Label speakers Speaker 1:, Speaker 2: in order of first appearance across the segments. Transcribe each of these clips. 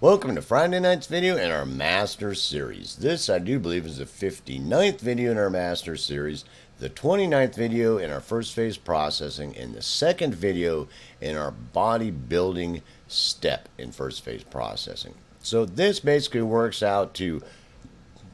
Speaker 1: Welcome to Friday night's video in our Master Series. This, I do believe, is the 59th video in our Master Series, the 29th video in our first phase processing, and the second video in our bodybuilding step in first phase processing. So this basically works out to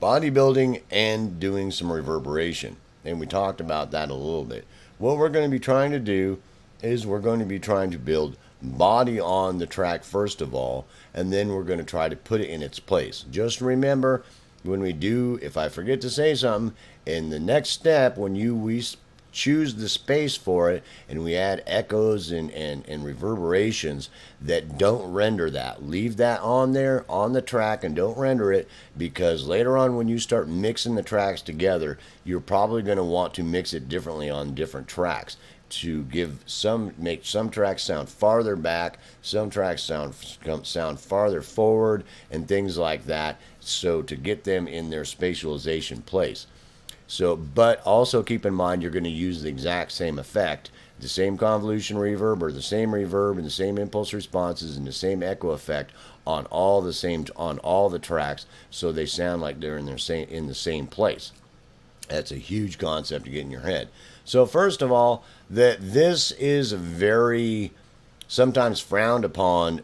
Speaker 1: bodybuilding and doing some reverberation. And we talked about that a little bit. What we're going to be trying to do is we're going to be trying to build body on the track first of all, and then we're going to try to put it in its place. Just remember, when we do, if I forget to say something, in the next step, when we choose the space for it and we add echoes and reverberations that don't render that, leave that on there on the track and don't render it, because later on when you start mixing the tracks together, you're probably going to want to mix it differently on different tracks to make some tracks sound farther back, some tracks sound farther forward, and things like that, so to get them in their spatialization place. So, but also keep in mind you're going to use the exact same effect, the same convolution reverb or the same reverb and the same impulse responses and the same echo effect on all the tracks, so they sound like they're in the same place. That's a huge concept to get in your head. So first of all, that this is a very sometimes frowned upon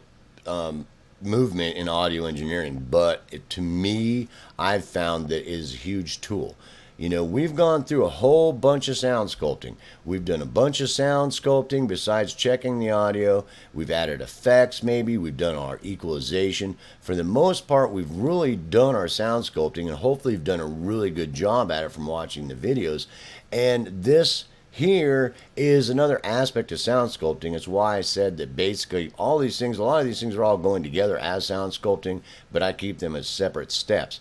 Speaker 1: movement in audio engineering, but to me, I've found that it is a huge tool. You know, we've gone through a whole bunch of sound sculpting. We've done a bunch of sound sculpting besides checking the audio. We've added effects maybe. We've done our equalization. For the most part, we've really done our sound sculpting, and hopefully we've done a really good job at it from watching the videos. And this here is another aspect of sound sculpting. It's why I said that basically a lot of these things are all going together as sound sculpting, but I keep them as separate steps.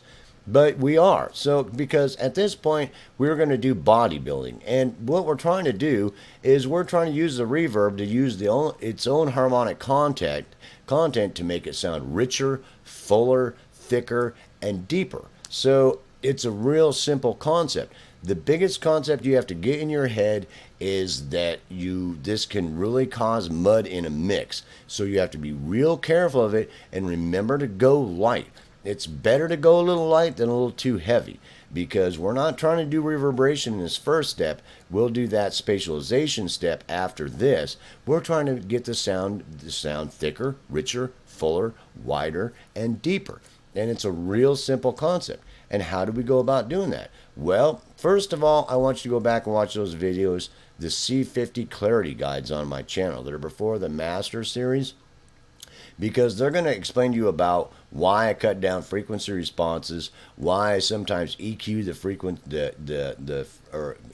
Speaker 1: But we are. So, because at this point, we're going to do bodybuilding. And what we're trying to do is we're trying to use the reverb to use its own harmonic content to make it sound richer, fuller, thicker, and deeper. So, it's a real simple concept. The biggest concept you have to get in your head is that this can really cause mud in a mix. So, you have to be real careful of it and remember to go light. It's better to go a little light than a little too heavy, because we're not trying to do reverberation in this first step. We'll do that spatialization step after this. We're trying to get the sound thicker, richer, fuller, wider, and deeper. And it's a real simple concept. And how do we go about doing that? Well, first of all, I want you to go back and watch those videos, the C50 clarity guides on my channel that are before the Master Series, because they're going to explain to you about why I cut down frequency responses, why I sometimes EQ the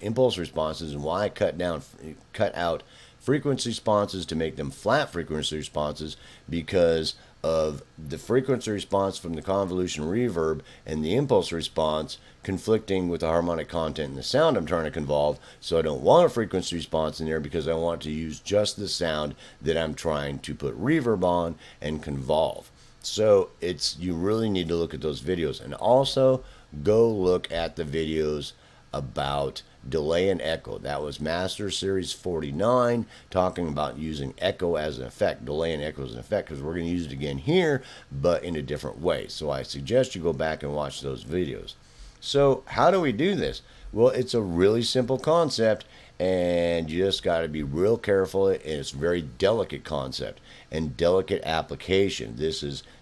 Speaker 1: impulse responses, and why I cut out frequency responses to make them flat frequency responses, because of the frequency response from the convolution reverb and the impulse response conflicting with the harmonic content and the sound I'm trying to convolve. So I don't want a frequency response in there because I want to use just the sound that I'm trying to put reverb on and convolve. So you really need to look at those videos, and also go look at the videos about delay and echo. That was Master Series 49, talking about using echo as an effect, delay and echo as an effect, because we're going to use it again here, but in a different way. So I suggest you go back and watch those videos. So how do we do this? Well, it's a really simple concept, and you just got to be real careful, and it's a very delicate concept and delicate application.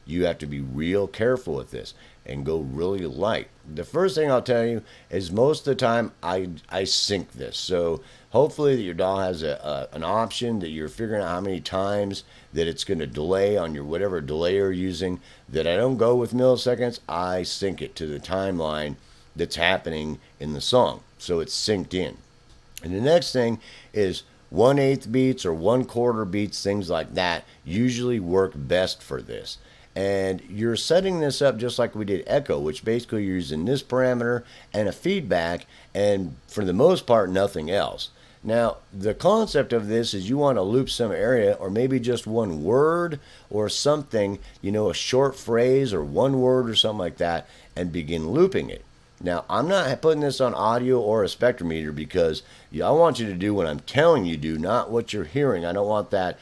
Speaker 1: You have to be real careful with this and go really light. The first thing I'll tell you is most of the time I sync this. So hopefully that your DAW has an option that you're figuring out how many times that it's going to delay on your whatever delay you're using. That I don't go with milliseconds, I sync it to the timeline that's happening in the song, so it's synced in. And the next thing is 1/8 beats or 1/4 beats, things like that usually work best for this. And you're setting this up just like we did echo, which basically you're using this parameter and a feedback, and for the most part nothing else. Now the concept of this is you want to loop some area, or maybe just one word or something, a short phrase or one word or something like that, and begin looping it. Now, I'm not putting this on audio or a spectrometer because I want you to do what I'm telling you to do, not what you're hearing. I don't want that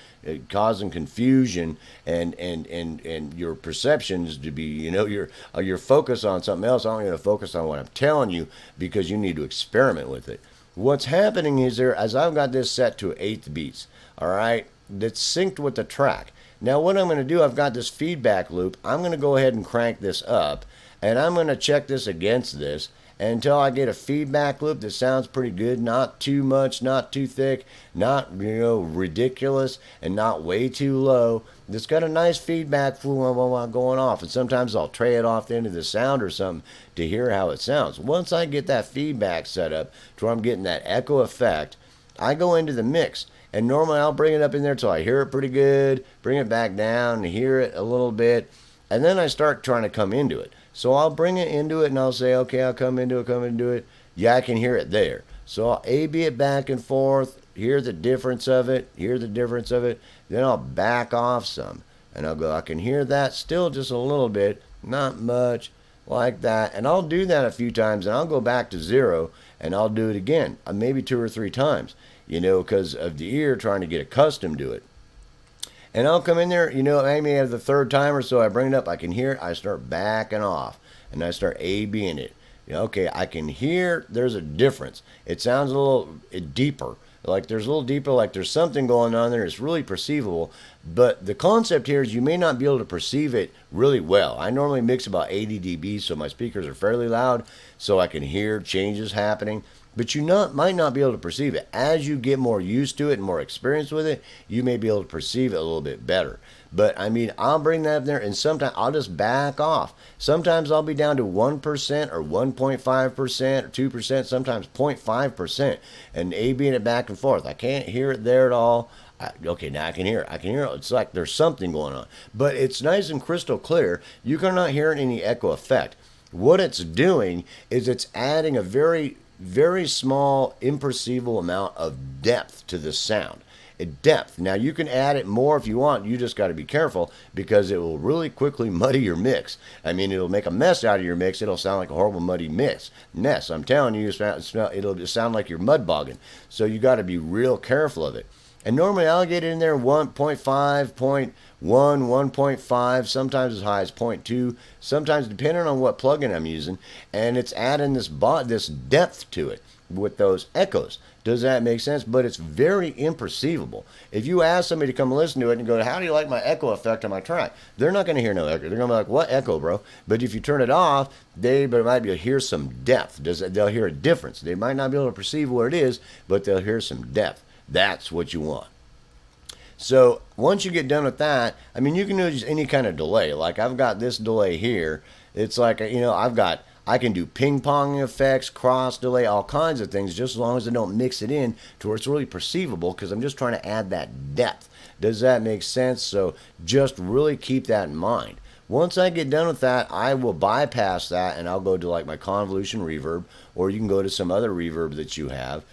Speaker 1: causing confusion and your perceptions to be, you're focused on something else. I want you to focus on what I'm telling you because you need to experiment with it. What's happening is as I've got this set to 8th beats, all right, that's synced with the track. Now, what I'm going to do, I've got this feedback loop. I'm going to go ahead and crank this up. And I'm going to check this against this until I get a feedback loop that sounds pretty good. Not too much, not too thick, not, ridiculous, and not way too low. It's got a nice feedback going off. And sometimes I'll tray it off into the sound or something to hear how it sounds. Once I get that feedback set up to where I'm getting that echo effect, I go into the mix. And normally I'll bring it up in there till I hear it pretty good, bring it back down and hear it a little bit. And then I start trying to come into it. So I'll bring it into it and I'll say, okay, I'll come into it. Yeah, I can hear it there. So I'll A-B it back and forth, hear the difference of it. Then I'll back off some. And I'll go, I can hear that still just a little bit, not much, like that. And I'll do that a few times and I'll go back to 0 and I'll do it again, maybe 2 or 3 times, because of the ear trying to get accustomed to it. And I'll come in there, maybe at the 3rd time or so, I bring it up, I can hear it, I start backing off, and I start A-Bing it. Okay, I can hear there's a difference. It sounds a little deeper, like there's a little deeper, like there's something going on there. It's really perceivable, but the concept here is you may not be able to perceive it really well. I normally mix about 80 dB, so my speakers are fairly loud, so I can hear changes happening. But might not be able to perceive it. As you get more used to it and more experience with it, you may be able to perceive it a little bit better. But I'll bring that up there, and sometimes I'll just back off. Sometimes I'll be down to 1% or 1.5% or 2%, sometimes 0.5%, and A-Bing it back and forth. I can't hear it there at all. Okay, now I can hear it. It's like there's something going on. But it's nice and crystal clear. You're not hearing any echo effect. What it's doing is it's adding a very small, imperceivable amount of depth to the sound. Depth. Now, you can add it more if you want. You just got to be careful because it will really quickly muddy your mix. It'll make a mess out of your mix. It'll sound like a horrible muddy mess. I'm telling you, it'll just sound like you're mud bogging. So you got to be real careful of it. And normally I'll get in there 1.5, 0.1, 1.5, sometimes as high as 0.2, sometimes depending on what plugin I'm using. And it's adding this depth to it with those echoes. Does that make sense? But it's very imperceivable. If you ask somebody to come listen to it and go, how do you like my echo effect on my track? They're not going to hear no echo. They're going to be like, what echo, bro? But if you turn it off, they might be able to hear some depth. They'll hear a difference. They might not be able to perceive what it is, but they'll hear some depth. That's what you want. So once you get done with that, you can use any kind of delay. Like I've got this delay here. It's like, I can do ping pong effects, cross delay, all kinds of things, just as long as I don't mix it in to where it's really perceivable, because I'm just trying to add that depth. Does that make sense? So just really keep that in mind. Once I get done with that, I will bypass that and I'll go to like my convolution reverb, or you can go to some other reverb that you have.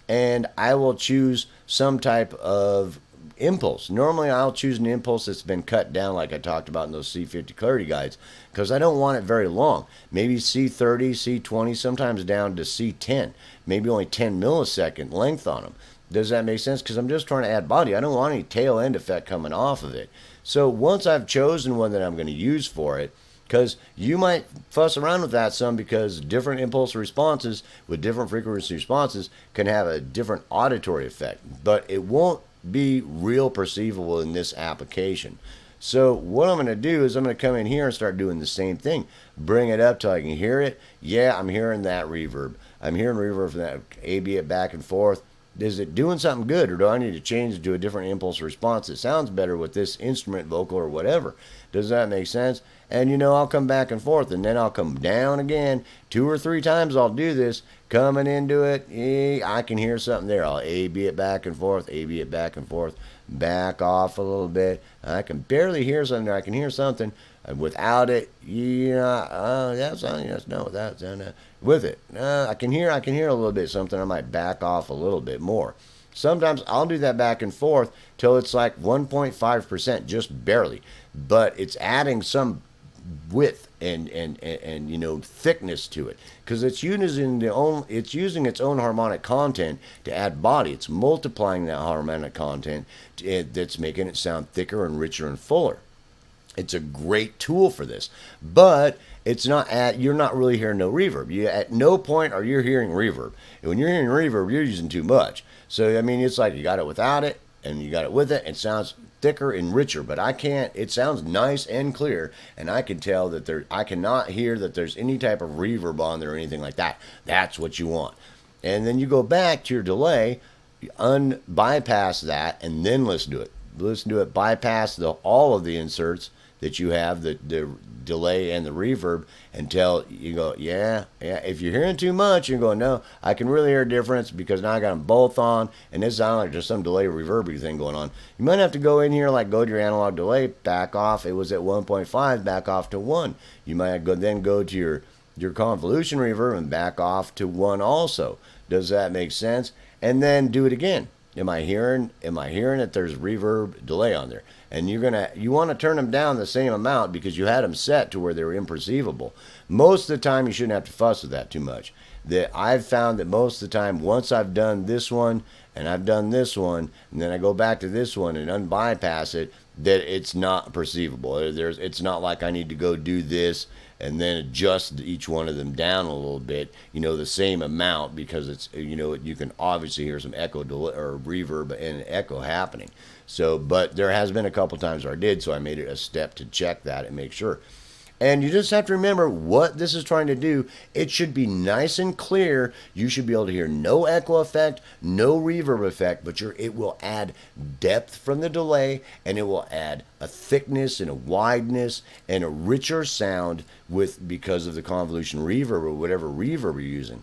Speaker 1: And I will choose some type of impulse. Normally I'll choose an impulse that's been cut down like I talked about in those C50 clarity guides, because I don't want it very long. Maybe C30, C20, sometimes down to C10. Maybe only 10 millisecond length on them. Does that make sense? Because I'm just trying to add body. I don't want any tail end effect coming off of it. So once I've chosen one that I'm going to use for it, because you might fuss around with that some, because different impulse responses with different frequency responses can have a different auditory effect, but it won't be real perceivable in this application. So what I'm going to do is I'm going to come in here and start doing the same thing. Bring it up till I can hear it. Yeah, I'm hearing that reverb. I'm hearing reverb from that. A-B it back and forth. Is it doing something good, or do I need to change it to a different impulse response that sounds better with this instrument vocal or whatever? Does that make sense? And I'll come back and forth, and then I'll come down again. 2 or 3 times I'll do this. Coming into it, I can hear something there. I'll A-B it back and forth, A-B it back and forth, back off a little bit. I can barely hear something there. I can hear something. Without it, that's yes, no, that's with it. I can hear a little bit something. I might back off a little bit more. Sometimes I'll do that back and forth till it's like 1.5%, just barely. But it's adding some width and you know, thickness to it, because it's using its own harmonic content to add body. It's multiplying that harmonic content that's making it sound thicker and richer and fuller. It's a great tool for this, but you're not really hearing no reverb. You at no point are you hearing reverb. And when you're hearing reverb, you're using too much. So I mean, it's like you got it without it and you got it with it. It sounds thicker and richer, but I can't. It sounds nice and clear, and I can tell that I cannot hear that there's any type of reverb on there or anything like that. That's what you want. And then you go back to your delay, bypass that, and then listen to it. Listen to it, bypass all of the inserts that you have, the delay and the reverb, until you go, yeah. If you're hearing too much, you're going, no, I can really hear a difference because now I got them both on, and this sounds like there's some delay reverb thing going on. You might have to go in here, like go to your analog delay, back off. It was at 1.5, back off to 1. You might then go to your convolution reverb and back off to 1 also. Does that make sense? And then do it again. Am I hearing that there's reverb delay on there? And you want to turn them down the same amount because you had them set to where they were imperceivable. Most of the time you shouldn't have to fuss with that too much. That I've found that most of the time, once I've done this one and I've done this one, and then I go back to this one and unbypass it, that it's not perceivable. It's not like I need to go do this and then adjust each one of them down a little bit, you know, the same amount, because it's, you know, you can obviously hear some echo or reverb and echo happening. So, but there has been a couple times where I did, so I made it a step to check that and make sure. And you just have to remember what this is trying to do. It should be nice and clear. You should be able to hear no echo effect, no reverb effect, but it will add depth from the delay, and it will add a thickness and a wideness and a richer sound because of the convolution reverb or whatever reverb you're using.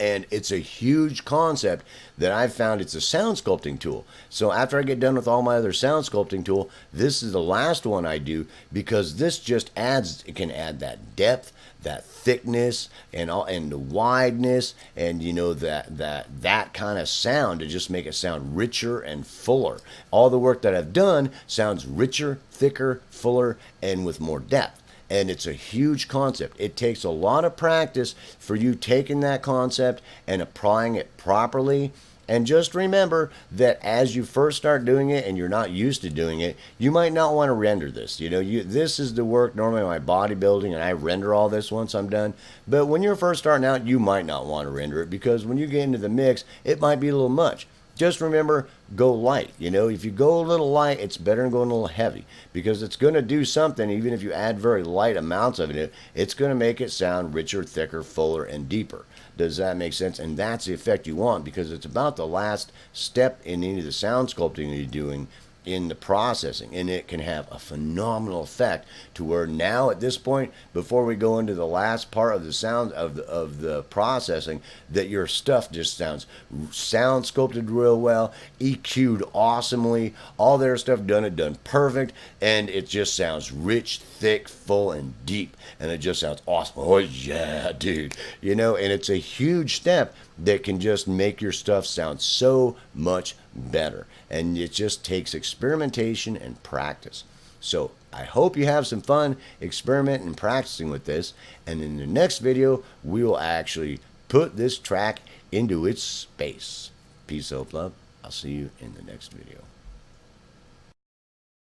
Speaker 1: And it's a huge concept that I've found. It's a sound sculpting tool. So after I get done with all my other sound sculpting tool, this is the last one I do, because this just it can add that depth, that thickness, and the wideness, and you know, that kind of sound to just make it sound richer and fuller. All the work that I've done sounds richer, thicker, fuller, and with more depth. And it's a huge concept. It takes a lot of practice for you taking that concept and applying it properly. And just remember that as you first start doing it and you're not used to doing it, you might not want to render this. You know, this is the work normally in my bodybuilding, and I render all this once I'm done. But when you're first starting out, you might not want to render it, because when you get into the mix, it might be a little much. Just remember, go light. You know, if you go a little light, it's better than going a little heavy, because it's going to do something. Even if you add very light amounts of it, it's going to make it sound richer, thicker, fuller, and deeper. Does that make sense? And that's the effect you want, because it's about the last step in any of the sound sculpting you're doing in the processing, and it can have a phenomenal effect to where now at this point, before we go into the last part of the sound of the processing, that your stuff just sound sculpted real well, EQ'd awesomely, all their stuff done perfect, and it just sounds rich, thick, full, and deep, and it just sounds awesome. Oh yeah, dude, you know. And it's a huge step that can just make your stuff sound so much better. And it just takes experimentation and practice. So I hope you have some fun experimenting and practicing with this. And in the next video, we will actually put this track into its space. Peace, hope, love. I'll see you in the next video.